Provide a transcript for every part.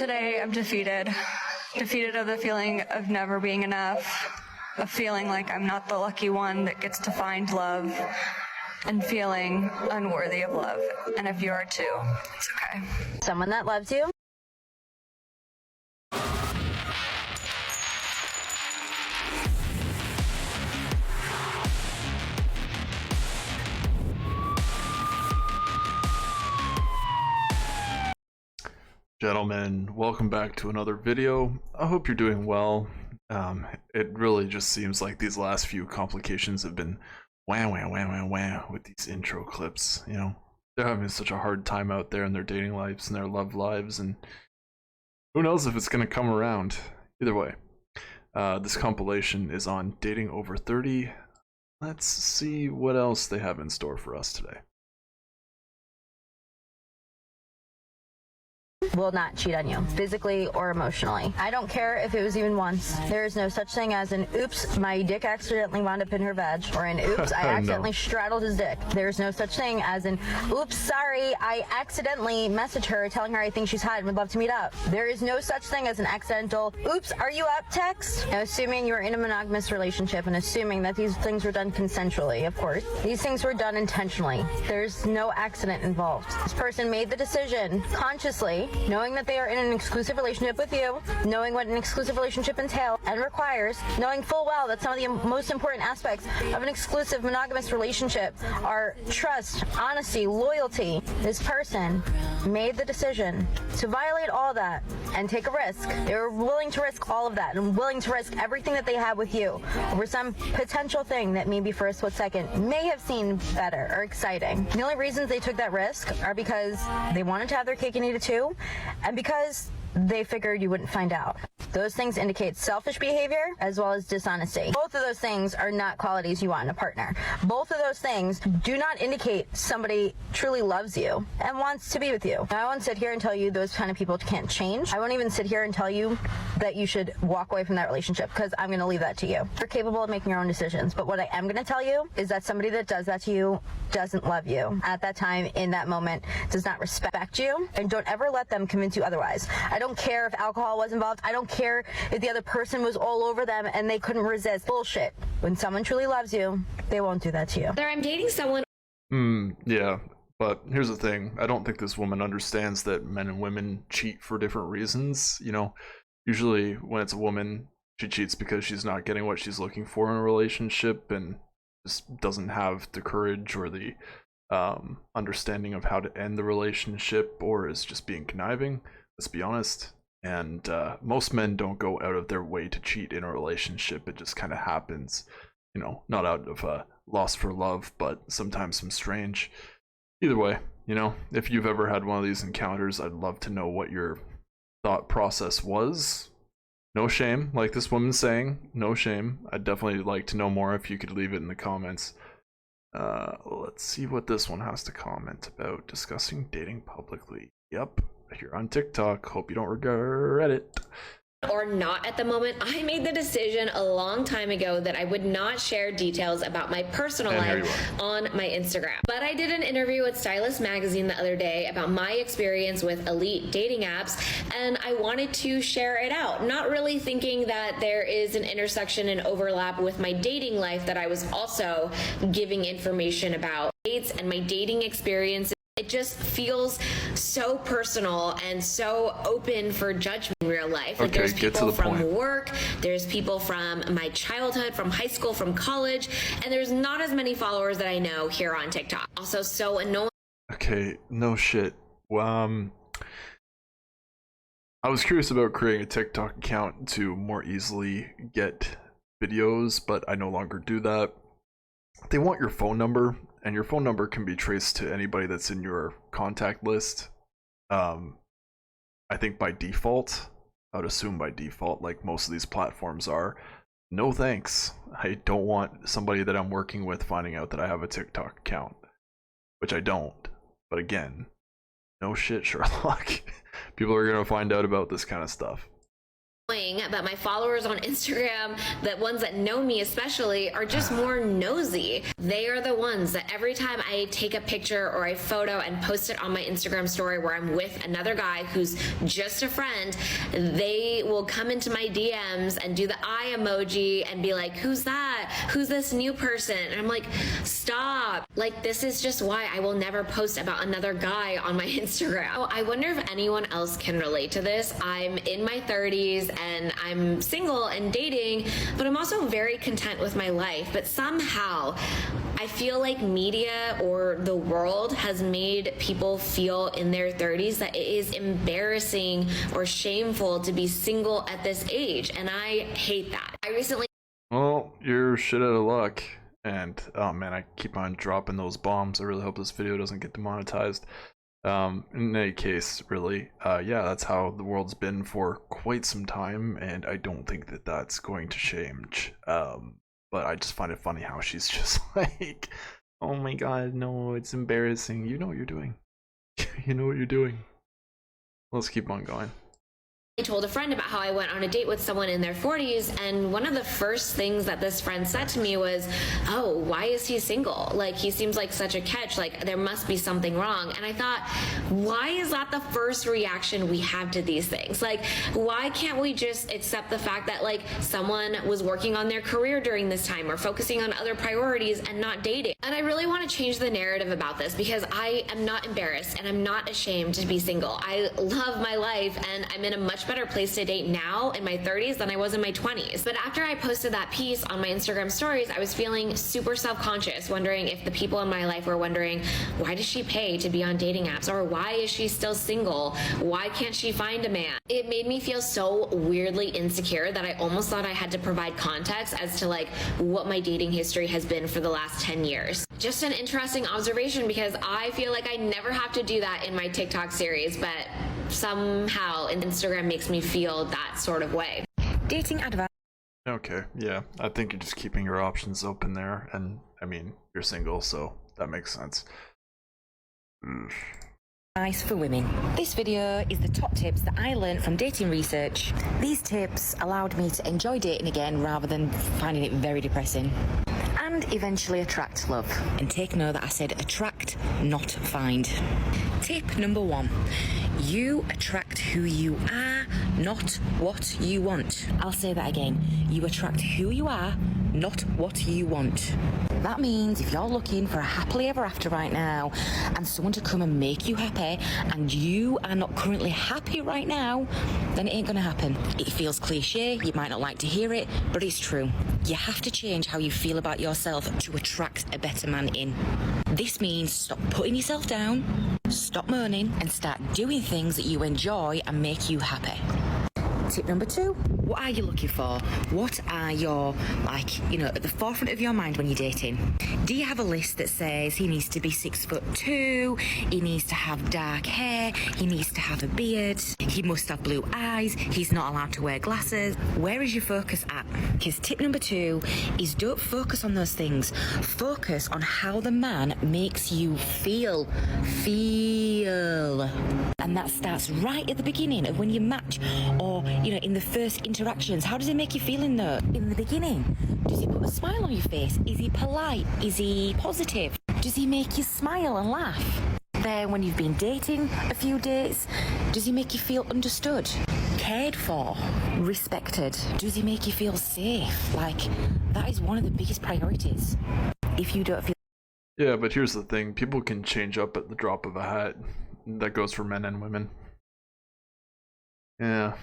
Today I'm defeated. Defeated of the feeling of never being enough, of feeling like I'm not the lucky one that gets to find love, and feeling unworthy of love. And if you are too, it's okay. Someone that loves you. Gentlemen, welcome back to another video. I hope you're doing well. It really just seems like these last few complications have been wah with these intro clips. You know, they're having such a hard time out there in their dating lives and their love lives, and who knows if it's gonna come around. Either way, this compilation is on dating over 30. Let's see what else they have in store for us today. Will not cheat on you, physically or emotionally. I don't care if it was even once. There is no such thing as an oops, my dick accidentally wound up in her vag, or an oops, I accidentally straddled his dick. There is no such thing as an oops, sorry, I accidentally messaged her telling her I think she's hot and would love to meet up. There is no such thing as an accidental oops, are you up text. Now, assuming you're in a monogamous relationship and assuming that these things were done consensually, of course, these things were done intentionally. There's no accident involved. This person made the decision consciously, knowing that they are in an exclusive relationship with you, knowing what an exclusive relationship entails and requires, knowing full well that some of the most important aspects of an exclusive monogamous relationship are trust, honesty, loyalty. This person made the decision to violate all that and take a risk. They were willing to risk all of that and willing to risk everything that they have with you over some potential thing that maybe for a split second may have seemed better or exciting. The only reasons they took that risk are because they wanted to have their cake and eat it too, and because they figured you wouldn't find out. Those things indicate selfish behavior as well as dishonesty. Both of those things are not qualities you want in a partner. Both of those things do not indicate somebody truly loves you and wants to be with you. Now, I won't sit here and tell you those kind of people can't change. I won't even sit here and tell you that you should walk away from that relationship, because I'm going to leave that to you. You're capable of making your own decisions, but what I am going to tell you is that somebody that does that to you doesn't love you at that time, in that moment, does not respect you, and don't ever let them convince you otherwise. I don't care if alcohol was involved. I don't care if the other person was all over them and they couldn't resist. Bullshit. When someone truly loves you, they won't do that to you. I'm dating someone. Yeah, but here's the thing. I don't think this woman understands that men and women cheat for different reasons. You know, usually when it's a woman, she cheats because she's not getting what she's looking for in a relationship and just doesn't have the courage or the understanding of how to end the relationship, or is just being conniving. Let's be honest. And most men don't go out of their way to cheat in a relationship. It just kind of happens, you know, not out of loss for love, but sometimes some strange. Either way, you know, if you've ever had one of these encounters, I'd love to know what your thought process was. No shame, like this woman's saying, no shame. I'd definitely like to know more if you could leave it in the comments. Let's see what this one has to comment about. Discussing dating publicly. Yep. Here on TikTok. Hope you don't regret it. Or not at the moment. I made the decision a long time ago that I would not share details about my personal life on my Instagram. But I did an interview with Stylist Magazine the other day about my experience with elite dating apps, and I wanted to share it out, not really thinking that there is an intersection and overlap with my dating life that I was also giving information about dates and my dating experiences. It just feels so personal and so open for judgment in real life. Like, there's people from work, there's people from my childhood, from high school, from college, and there's not as many followers that I know here on TikTok. Also so annoying. Okay, no shit. I was curious about creating a TikTok account to more easily get videos, but I no longer do that. They want your phone number, and your phone number can be traced to anybody that's in your contact list. I think by default, I would assume by default, like most of these platforms are. No thanks. I don't want somebody that I'm working with finding out that I have a TikTok account, which I don't. But again, no shit, Sherlock. People are gonna find out about this kind of stuff. but my followers on Instagram, the ones that know me especially, are just more nosy. They are the ones that every time I take a picture or a photo and post it on my Instagram story where I'm with another guy who's just a friend, they will come into my DMs and do the eye emoji and be like, who's that? Who's this new person? And I'm like, stop. Like, this is just why I will never post about another guy on my Instagram. Oh, I wonder if anyone else can relate to this. I'm in my 30s and I'm single and dating, but I'm also very content with my life. But somehow I feel like media or the world has made people feel in their 30s that it is embarrassing or shameful to be single at this age. And I hate that. I recently... Well, you're shit out of luck. And, oh man, I keep on dropping those bombs. I really hope this video doesn't get demonetized. In any case, really, yeah, that's how the world's been for quite some time, and I don't think that that's going to change. But I just find it funny how she's just like, oh my god, no, it's embarrassing. You know what you're doing. You know what you're doing. Let's keep on going. I told a friend about how I went on a date with someone in their 40s, and one of the first things that this friend said to me was, oh, why is he single? Like, he seems like such a catch, like there must be something wrong. And I thought, why is that the first reaction we have to these things? Like, why can't we just accept the fact that like someone was working on their career during this time or focusing on other priorities and not dating? And I really want to change the narrative about this because I am not embarrassed and I'm not ashamed to be single. I love my life and I'm in a much better place to date now in my 30s than I was in my 20s. But after I posted that piece on my Instagram stories, I was feeling super self-conscious, wondering if the people in my life were wondering, why does she pay to be on dating apps? Or why is she still single? Why can't she find a man? It made me feel so weirdly insecure that I almost thought I had to provide context as to like what my dating history has been for the last 10 years. Just an interesting observation because I feel like I never have to do that in my TikTok series, but somehow Instagram makes me feel that sort of way. Dating advice. Okay, yeah, I think you're just keeping your options open there, and I mean, you're single, so that makes sense. Advice for women. This video is the top tips that I learned from dating research. These tips allowed me to enjoy dating again rather than finding it very depressing. And eventually attract love. And take note that I said attract, not find. Tip number 1. You attract who you are, not what you want. I'll say that again. You attract who you are, not what you want. That means if you're looking for a happily ever after right now and someone to come and make you happy and you are not currently happy right now, then it ain't gonna happen. It feels cliche, you might not like to hear it, but it's true. You have to change how you feel about yourself to attract a better man in. This means stop putting yourself down, stop moaning, and start doing things that you enjoy and make you happy. Tip number 2, what are you looking for? What are your, at the forefront of your mind when you're dating? Do you have a list that says he needs to be 6'2", he needs to have dark hair, he needs to have a beard, he must have blue eyes, he's not allowed to wear glasses? Where is your focus at? Because tip number 2 is don't focus on those things. Focus on how the man makes you feel. And that starts right at the beginning of when you match or, in the first interactions. How does it make you feel in the beginning? Does he put a smile on your face? Is he polite? Is he positive? Does he make you smile and laugh? Then when you've been dating a few days, does he make you feel understood, cared for, respected? Does he make you feel safe? That is one of the biggest priorities. If you don't feel... Yeah, but here's the thing. People can change up at the drop of a hat. That goes for men and women. Yeah.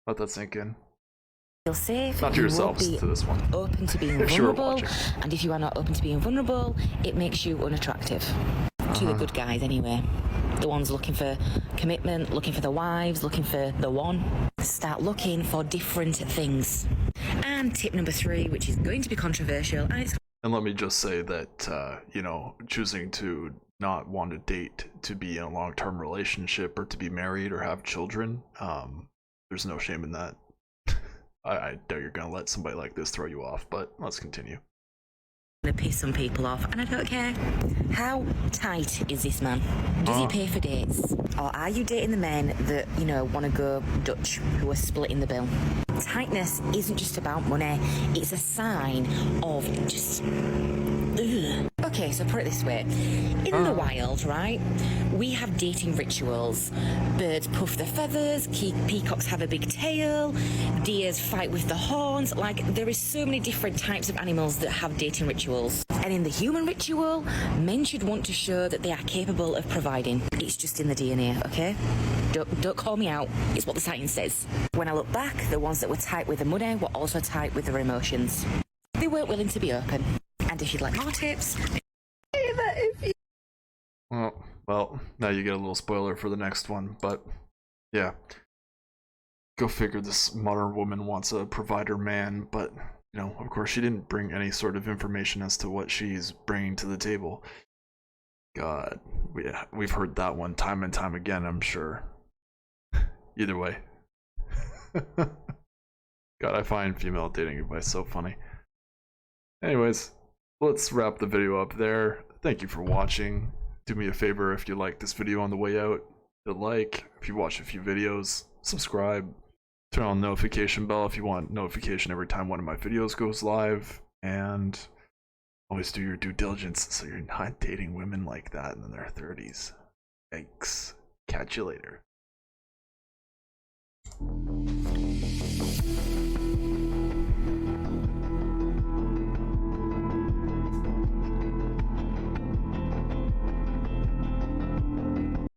Let that sink in. Feel safe. Not to yourselves, to this one. Open to being vulnerable, and if you are not open to being vulnerable, it makes you unattractive. To the good guys, anyway. The ones looking for commitment, looking for the wives, looking for the one. Start looking for different things. And tip number 3, which is going to be controversial, and let me just say that, choosing to not want to date to be in a long-term relationship or to be married or have children, there's no shame in that. I doubt you're gonna let somebody like this throw you off, but let's continue. to piss some people off, and I don't care. How tight is this man? Does he pay for dates? Or are you dating the men that, you know, want to go Dutch, who are splitting the bill? Tightness isn't just about money, it's a sign of just... Ugh. Okay, so put it this way. In the wild, right, we have dating rituals. Birds puff their feathers, peacocks have a big tail, deers fight with the horns. Like, there is so many different types of animals that have dating rituals. And in the human ritual, men should want to show that they are capable of providing. It's just in the DNA, okay? Don't call me out. It's what the science says. When I look back, the ones that were tight with the money were also tight with their emotions. They weren't willing to be open. And if you'd like more tips... Well, now you get a little spoiler for the next one, but yeah. Go figure, this modern woman wants a provider man, but, you know, of course she didn't bring any sort of information as to what she's bringing to the table. God, we've heard that one time and time again, I'm sure. Either way. God, I find female dating advice so funny. Anyways, let's wrap the video up there. Thank you for watching. Do me a favor, if you like this video on the way out, hit like. If you watch a few videos, subscribe. Turn on the notification bell if you want notification every time one of my videos goes live. And always do your due diligence so you're not dating women like that in their 30s. Thanks. Catch you later.